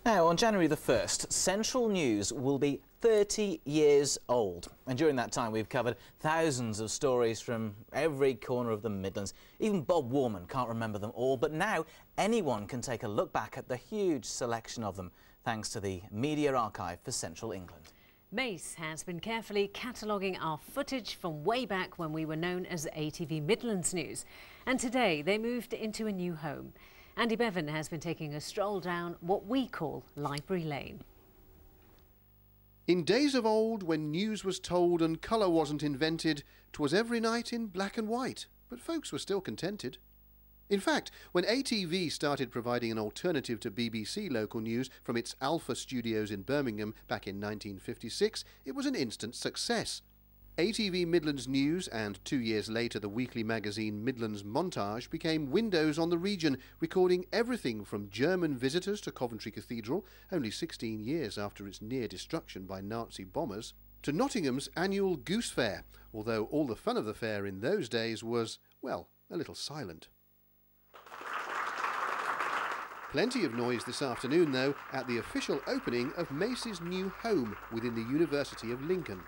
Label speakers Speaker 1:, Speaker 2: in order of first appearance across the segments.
Speaker 1: Now, on January the 1st, Central News will be 30 years old. And during that time, we've covered thousands of stories from every corner of the Midlands. Even Bob Warman can't remember them all, but now anyone can take a look back at the huge selection of them, thanks to the Media Archive for Central England.
Speaker 2: Mace has been carefully cataloguing our footage from way back when we were known as ATV Midlands News. And today they moved into a new home. Andy Bevan has been taking a stroll down what we call Library Lane.
Speaker 3: In days of old, when news was told and colour wasn't invented, 'twas every night in black and white, but folks were still contented. In fact, when ATV started providing an alternative to BBC local news from its Alpha studios in Birmingham back in 1956, it was an instant success. ATV Midlands News and 2 years later the weekly magazine Midlands Montage became windows on the region, recording everything from German visitors to Coventry Cathedral, only 16 years after its near destruction by Nazi bombers, to Nottingham's annual Goose Fair, although all the fun of the fair in those days was, well, a little silent. Plenty of noise this afternoon, though, at the official opening of Mace's new home within the University of Lincoln.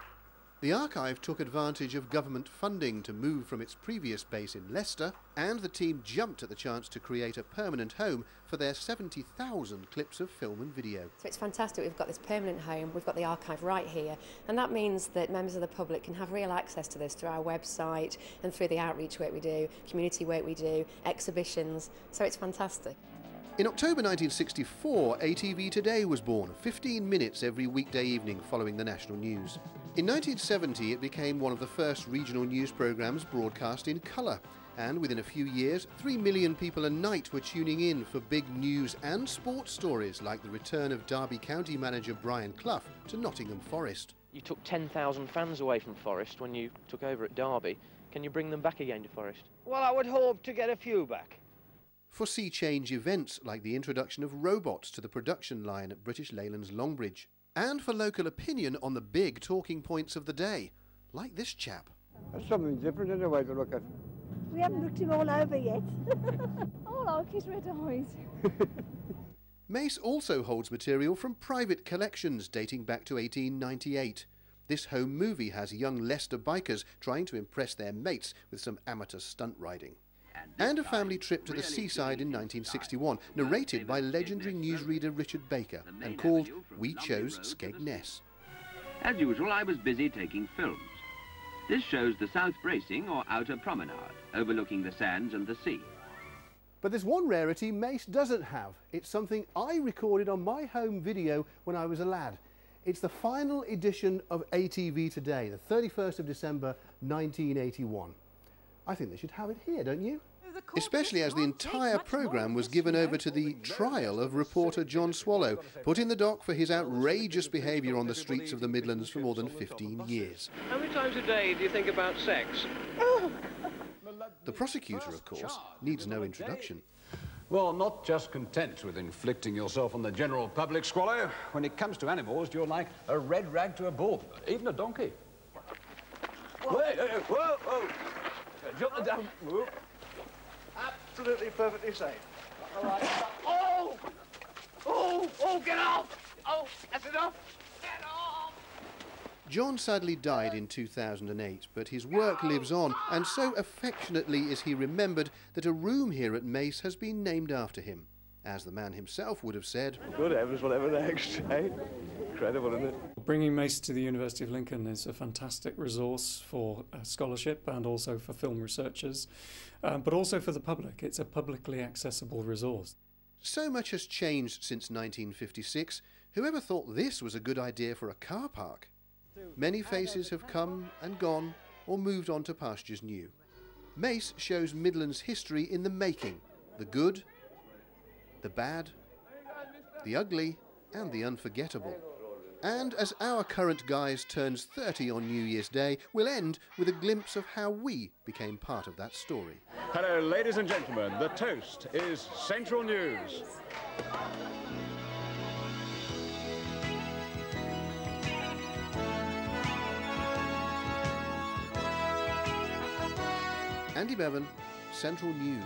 Speaker 3: The archive took advantage of government funding to move from its previous base in Leicester, and the team jumped at the chance to create a permanent home for their 70,000 clips of film and video.
Speaker 4: So it's fantastic, we've got this permanent home, we've got the archive right here, and that means that members of the public can have real access to this through our website and through the outreach work we do, community work we do, exhibitions, so it's fantastic.
Speaker 3: In October 1964, ATV Today was born, 15 minutes every weekday evening following the national news. In 1970, it became one of the first regional news programmes broadcast in colour, and within a few years, 3 million people a night were tuning in for big news and sports stories like the return of Derby County manager Brian Clough to Nottingham Forest.
Speaker 5: You took 10,000 fans away from Forest when you took over at Derby. Can you bring them back again to Forest?
Speaker 6: Well, I would hope to get a few back.
Speaker 3: For sea change events like the introduction of robots to the production line at British Leyland's Longbridge. And for local opinion on the big talking points of the day, like this chap.
Speaker 7: That's something different in a way to look at.
Speaker 8: We haven't looked him all over yet. Oh, like his red eyes.
Speaker 3: Mace also holds material from private collections dating back to 1898. This home movie has young Leicester bikers trying to impress their mates with some amateur stunt riding. And a family trip to the seaside in 1961, narrated by legendary newsreader Richard Baker, and called We Chose Skegness.
Speaker 9: As usual, I was busy taking films. This shows the South Bracing or Outer Promenade, overlooking the sands and the sea.
Speaker 3: But there's one rarity Mace doesn't have. It's something I recorded on my home video when I was a lad. It's the final edition of ATV Today, the 31st of December 1981. I think they should have it here, don't you? Especially as the entire programme was given over to the trial of reporter John Swallow, put in the dock for his outrageous behaviour on the streets of the Midlands for more than 15 years.
Speaker 6: How many times a day do you think about sex?
Speaker 3: The prosecutor, of course, needs no introduction.
Speaker 10: Well, not just content with inflicting yourself on the general public, Swallow. When it comes to animals, you're like a red rag to a bull, even a donkey.
Speaker 6: Whoa, whoa, whoa. Jump down. Whoa. Absolutely perfectly safe. All right. Oh! Oh! Oh, get off! Oh, that's enough! Get off!
Speaker 3: John sadly died in 2008, but his work lives on, and so affectionately is he remembered that a room here at Mace has been named after him. As the man himself would have said,
Speaker 6: Good heavens, whatever next, eh? Incredible, isn't it?
Speaker 11: Bringing Mace to the University of Lincoln is a fantastic resource for scholarship and also for film researchers, but also for the public. It's a publicly accessible resource.
Speaker 3: So much has changed since 1956. Whoever thought this was a good idea for a car park? Many faces have come and gone or moved on to pastures new. Mace shows Midlands history in the making, the good, the bad, the ugly and the unforgettable. And as our current guise turns 30 on New Year's Day, we'll end with a glimpse of how we became part of that story.
Speaker 10: Hello, ladies and gentlemen. The toast is Central News.
Speaker 3: Andy Bevan, Central News.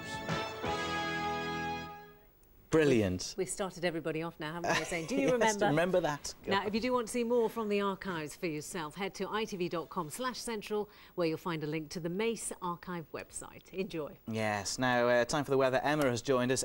Speaker 1: Brilliant.
Speaker 2: We've started everybody off now, haven't we? Saying, do you
Speaker 1: Yes,
Speaker 2: remember?
Speaker 1: remember that.
Speaker 2: Now, if you do want to see more from the archives for yourself, head to itv.com/central, where you'll find a link to the Mace Archive website. Enjoy.
Speaker 1: Yes. Now, time for the weather. Emma has joined us.